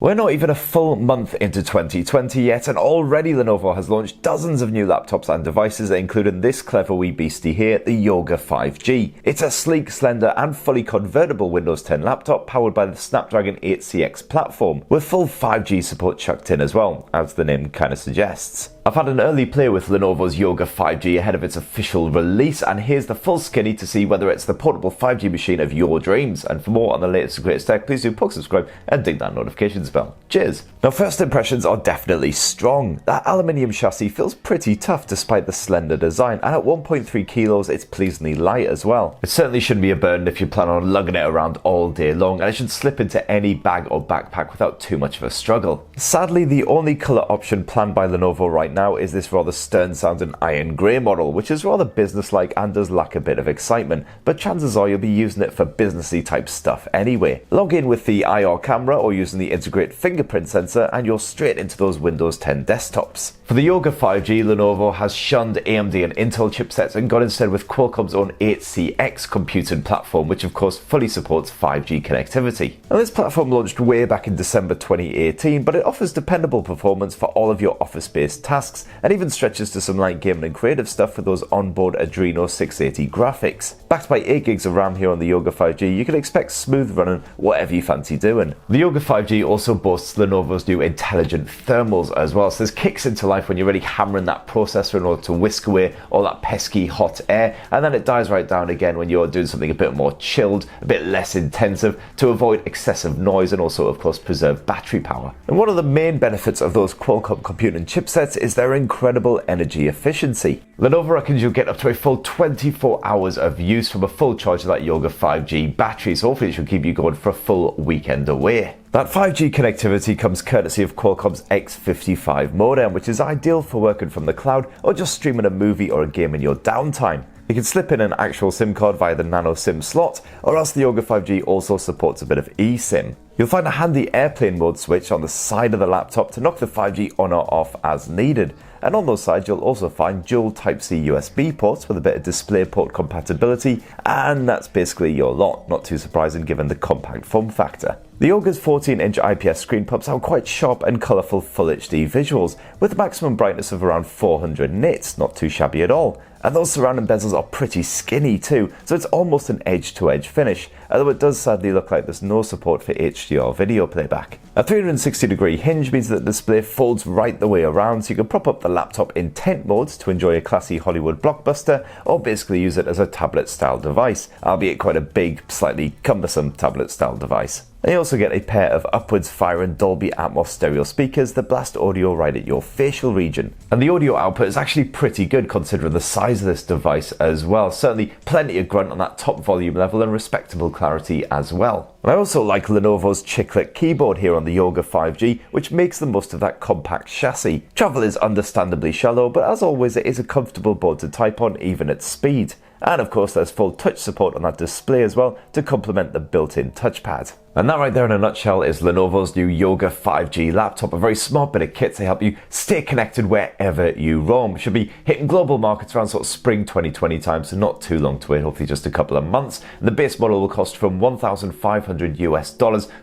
We're not even a full month into 2020 yet, and already Lenovo has launched dozens of new laptops and devices, including this clever wee beastie here, the Yoga 5G. It's a sleek, slender, and fully convertible Windows 10 laptop powered by the Snapdragon 8CX platform, with full 5G support chucked in as well, as the name kind of suggests. I've had an early play with Lenovo's Yoga 5G ahead of its official release, and here's the full skinny to see whether it's the portable 5G machine of your dreams. And for more on the latest and greatest tech, please do subscribe and ding that notifications bell. Cheers! Now, first impressions are definitely strong. That aluminium chassis feels pretty tough despite the slender design, and at 1.3 kilos it's pleasingly light as well. It certainly shouldn't be a burden if you plan on lugging it around all day long, and it should slip into any bag or backpack without too much of a struggle. Sadly, the only colour option planned by Lenovo right now is this rather stern sounding iron grey model, which is rather businesslike and does lack a bit of excitement, but chances are you'll be using it for businessy type stuff anyway. Log in with the IR camera or using the integrated fingerprint sensor and you're straight into those Windows 10 desktops. For the Yoga 5G, Lenovo has shunned AMD and Intel chipsets and gone instead with Qualcomm's own 8CX computing platform, which of course fully supports 5G connectivity. Now, this platform launched way back in December 2018, but it offers dependable performance for all of your office-based tasks, and even stretches to some light gaming and creative stuff with those onboard Adreno 680 graphics. Backed by 8 gigs of RAM here on the Yoga 5G, you can expect smooth running whatever you fancy doing. The Yoga 5G also boasts Lenovo's new intelligent thermals as well, so this kicks into life when you're really hammering that processor in order to whisk away all that pesky hot air, and then it dies right down again when you're doing something a bit more chilled, a bit less intensive, to avoid excessive noise and also of course preserve battery power. And one of the main benefits of those Qualcomm computing chipsets is their incredible energy efficiency. Lenovo reckons you'll get up to a full 24 hours of use from a full charge of that Yoga 5G battery, so hopefully it should keep you going for a full weekend away. That 5G connectivity comes courtesy of Qualcomm's X55 modem, which is ideal for working from the cloud or just streaming a movie or a game in your downtime. You can slip in an actual SIM card via the nano SIM slot, or else the Yoga 5G also supports a bit of eSIM. You'll find a handy airplane mode switch on the side of the laptop to knock the 5G on or off as needed. And on those sides you'll also find dual Type-C USB ports with a bit of DisplayPort compatibility, and that's basically your lot, not too surprising given the compact form factor. The Yoga's 14-inch IPS screen pumps out quite sharp and colourful Full HD visuals, with a maximum brightness of around 400 nits, not too shabby at all. And those surrounding bezels are pretty skinny too, so it's almost an edge-to-edge finish, although it does sadly look like there's no support for HDR video playback. A 360-degree hinge means that the display folds right the way around, so you can prop up the laptop in tent modes to enjoy a classy Hollywood blockbuster, or basically use it as a tablet-style device, albeit quite a big, slightly cumbersome tablet-style device. And you also get a pair of upwards firing Dolby Atmos stereo speakers that blast audio right at your facial region. And the audio output is actually pretty good considering the size of this device as well. Certainly plenty of grunt on that top volume level and respectable clarity as well. And I also like Lenovo's chiclet keyboard here on the Yoga 5G, which makes the most of that compact chassis. Travel is understandably shallow, but as always it is a comfortable board to type on even at speed. And of course there's full touch support on that display as well to complement the built-in touchpad. And that right there in a nutshell is Lenovo's new Yoga 5G laptop, a very smart bit of kit to help you stay connected wherever you roam. Should be hitting global markets around sort of spring 2020 time, so not too long to wait, hopefully just a couple of months. And the base model will cost from $1,500 US,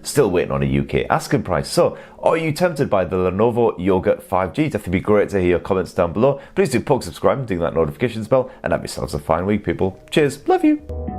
still waiting on a UK asking price. So are you tempted by the Lenovo Yoga 5G? Definitely be great to hear your comments down below. Please do subscribe and ding that notifications bell, and have yourselves a fine week, people. Cheers, love you.